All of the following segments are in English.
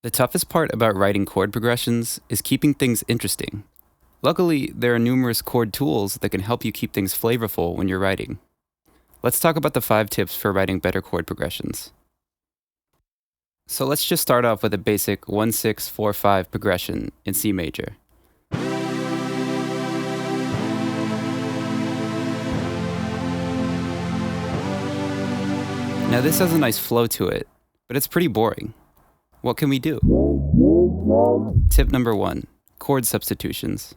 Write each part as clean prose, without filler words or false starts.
The toughest part about writing chord progressions is keeping things interesting. Luckily, there are numerous chord tools that can help you keep things flavorful when you're writing. Let's talk about the 5 tips for writing better chord progressions. So let's just start off with a basic 1-6-4-5 progression in C major. Now this has a nice flow to it, but it's pretty boring. What can we do? Tip number 1, chord substitutions.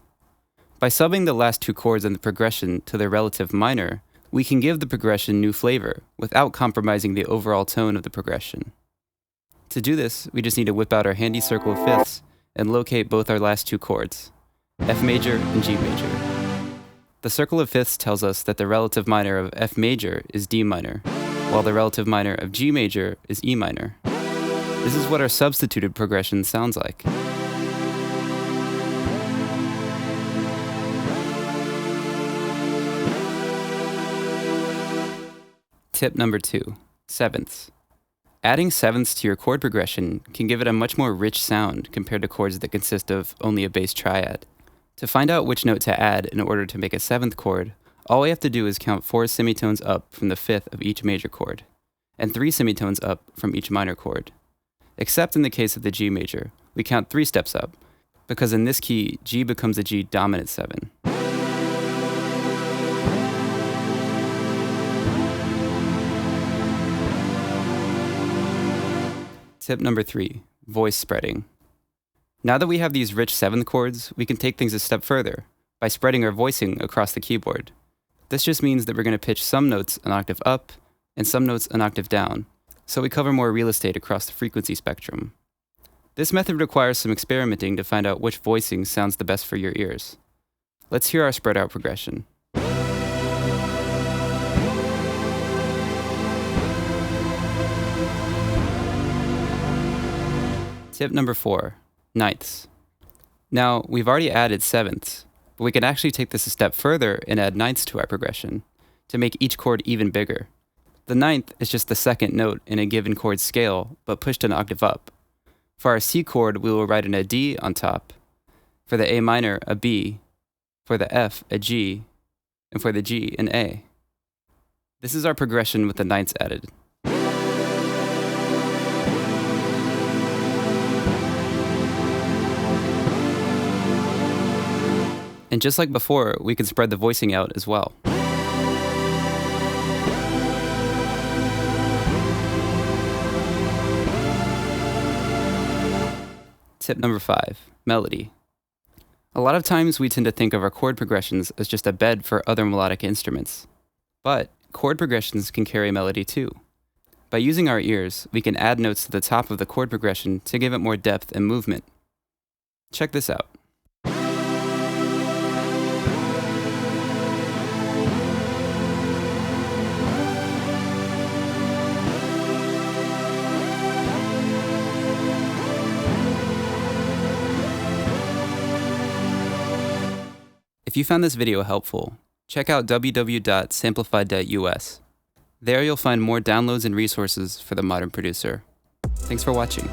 By subbing the last 2 chords in the progression to their relative minor, we can give the progression new flavor without compromising the overall tone of the progression. To do this, we just need to whip out our handy circle of fifths and locate both our last 2 chords, F major and G major. The circle of fifths tells us that the relative minor of F major is D minor, while the relative minor of G major is E minor. This is what our substituted progression sounds like. Tip number 2, sevenths. Adding sevenths to your chord progression can give it a much more rich sound compared to chords that consist of only a bass triad. To find out which note to add in order to make a 7th chord, all we have to do is count 4 semitones up from the 5th of each major chord, and 3 semitones up from each minor chord. Except in the case of the G major, we count 3 steps up, because in this key, G becomes a G dominant 7. Tip number 3, voice spreading. Now that we have these rich 7th chords, we can take things a step further by spreading our voicing across the keyboard. This just means that we're going to pitch some notes an octave up and some notes an octave down, so we cover more real estate across the frequency spectrum. This method requires some experimenting to find out which voicing sounds the best for your ears. Let's hear our spread out progression. Tip number 4, ninths. Now, we've already added sevenths, but we can actually take this a step further and add ninths to our progression to make each chord even bigger. The ninth is just the second note in a given chord scale, but pushed an octave up. For our C chord, we will write in a D on top, for the A minor, a B, for the F, a G, and for the G, an A. This is our progression with the ninths added. And just like before, we can spread the voicing out as well. Tip number 5, melody. A lot of times we tend to think of our chord progressions as just a bed for other melodic instruments. But chord progressions can carry melody too. By using our ears, we can add notes to the top of the chord progression to give it more depth and movement. Check this out. If you found this video helpful, check out www.samplified.us. There you'll find more downloads and resources for the modern producer. Thanks for watching.